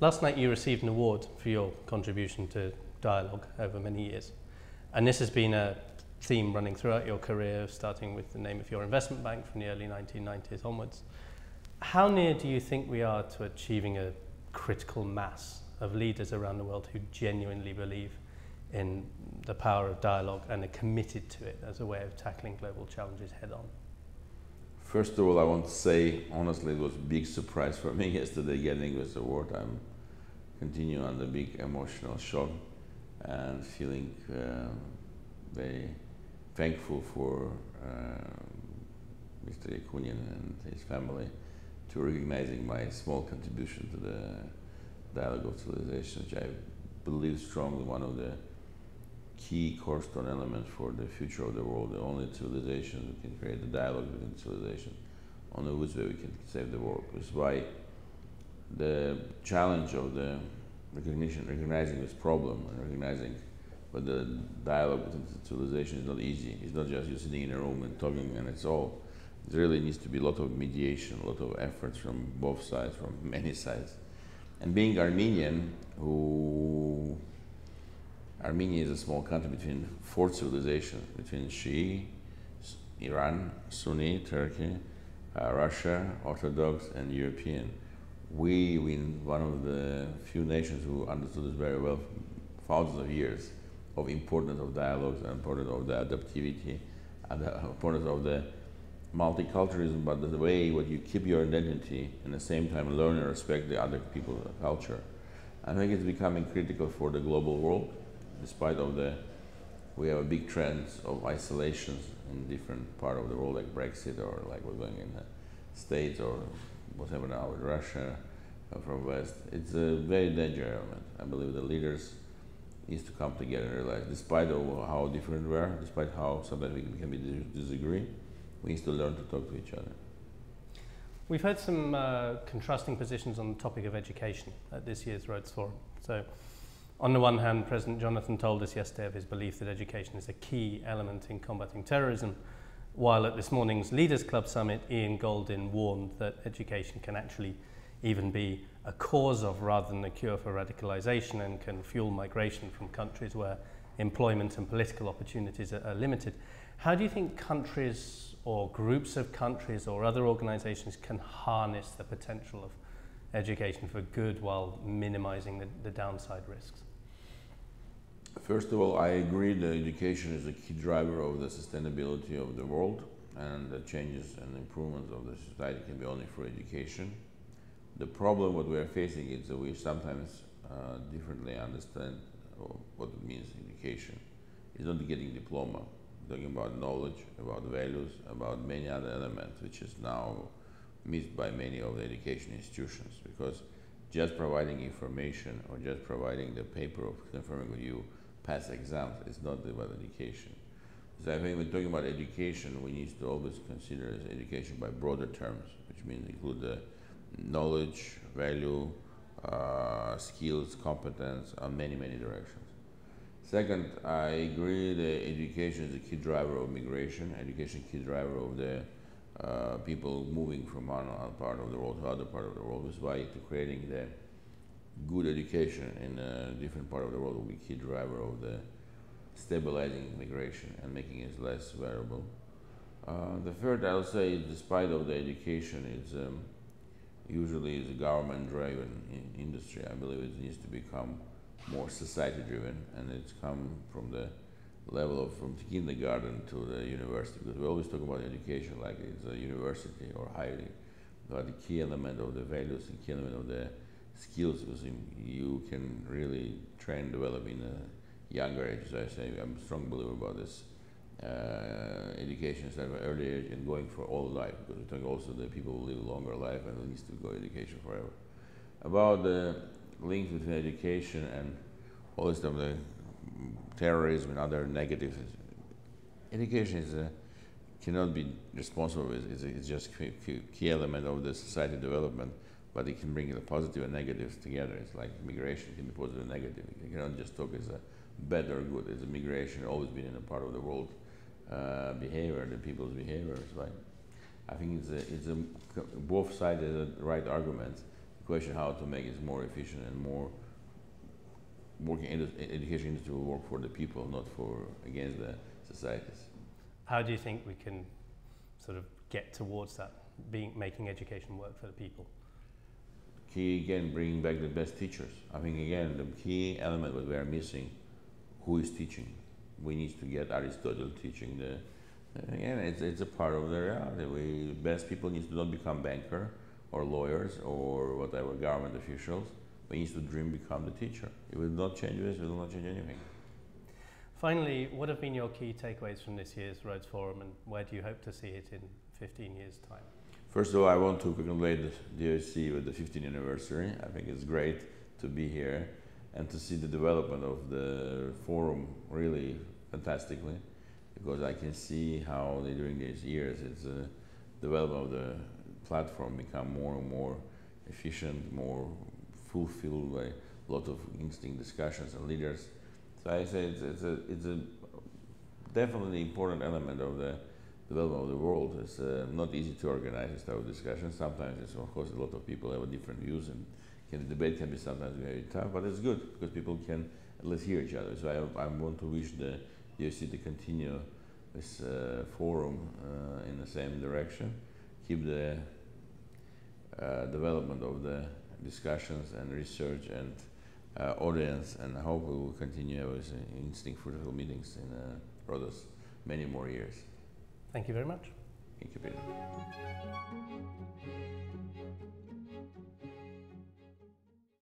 Last night you received an award for your contribution to dialogue over many years. And this has been a theme running throughout your career, starting with the name of your investment bank from the early 1990s onwards. How near do you think we are to achieving a critical mass of leaders around the world who genuinely believe in the power of dialogue and are committed to it as a way of tackling global challenges head on? First of all, I want to say, honestly, it was a big surprise for me yesterday getting this award. I'm continuing under big emotional shock and feeling very thankful for Mr. Yakunin and his family to recognizing my small contribution to the dialogue of civilization, which I believe strongly one of the key cornerstone elements for the future of the world. The only civilization who can create a dialogue within civilization, only which way we can save the world. Which is why the challenge of the recognizing this problem and recognizing that the dialogue within civilization is not easy. It's not just you sitting in a room and talking and it's all. There really needs to be a lot of mediation, a lot of efforts from both sides, from many sides. And being Armenian, Armenia is a small country between four civilizations, between Shi'i, Iran, Sunni, Turkey, Russia, Orthodox, and European. We one of the few nations who understood this very well, thousands of years, of importance of dialogues and importance of the adaptivity and the importance of the multiculturalism, but the way what you keep your identity and at the same time learn and respect the other people's culture. I think it's becoming critical for the global world, despite of we have a big trend of isolations in different part of the world, like Brexit or like we're going in the States or whatever now with Russia from West. It's a very dangerous element. I believe the leaders needs to come together and realize, despite of how different we are, despite how sometimes we can disagree, we need to learn to talk to each other. We've heard some contrasting positions on the topic of education at this year's Rhodes Forum. So, on the one hand, President Jonathan told us yesterday of his belief that education is a key element in combating terrorism, while at this morning's Leaders Club Summit, Ian Goldin warned that education can actually even be a cause of rather than a cure for radicalization and can fuel migration from countries where employment and political opportunities are limited. How do you think countries or groups of countries or other organizations can harness the potential of education for good while minimizing the downside risks? First of all, I agree that education is a key driver of the sustainability of the world, and the changes and improvements of the society can be only through education. The problem what we are facing is that we sometimes differently understand what it means education. It's not getting diploma, we're talking about knowledge, about values, about many other elements, which is now missed by many of the education institutions, because just providing information or just providing the paper of confirming that you pass exams is not about education. So I think when talking about education, we need to always consider education by broader terms, which means include the knowledge, value, skills, competence, on many, many directions. Second, I agree that education is a key driver of migration, education is a key driver of the people moving from one part of the world to other part of the world. That's why to creating the good education in a different part of the world will be a key driver of the stabilizing migration and making it less variable. The third, I'll say, despite of the education, it's usually is a government-driven industry. I believe it needs to become more society-driven, and it's come from the level of from kindergarten to the university, because we always talk about education like it's a university or higher, but the key element of the values, the key element of the skills, because you can really train, develop in a younger age. So I say I'm a strong believer about this education starting from early age and going for all life, because we talk also that people will live a longer life and it needs to go education forever. About the link between education and all this stuff, the terrorism and other negatives. Education is cannot be responsible. It's just a key element of the society development, but it can bring the positive and negatives together. It's like migration can be positive and negative. You cannot just talk as a bad or good. As a migration always been in a part of the world behavior, the people's behaviors, right? I think both sides have the right arguments. The question how to make it more efficient and more working in the education industry will work for the people, not against the societies. How do you think we can sort of get towards that, making education work for the people? Key again, bringing back the best teachers. I think again the key element that we are missing, who is teaching? We need to get Aristotle teaching the. Again, it's a part of the reality. Best people need to not become banker or lawyers or whatever government officials. We need to dream become the teacher. If we do not change this, we will not change anything. Finally, what have been your key takeaways from this year's Rhodes Forum, and where do you hope to see it in 15 years' time? First of all, I want to congratulate the DOC with the 15th anniversary. I think it's great to be here and to see the development of the forum really fantastically, because I can see how during these years it's a development of the platform become more and more efficient, more fulfilled by a lot of interesting discussions and leaders. So I say it's a definitely important element of the development of the world. It's not easy to organize this type of discussion. Sometimes it's, of course, a lot of people have different views, and the debate can be sometimes very tough, but it's good because people can at least hear each other. So I want to wish the DOC to continue this forum in the same direction, keep the development of the discussions and research and audience, and I hope we will continue with interesting, fruitful meetings in Rhodes many more years. Thank you very much. Thank you, Peter.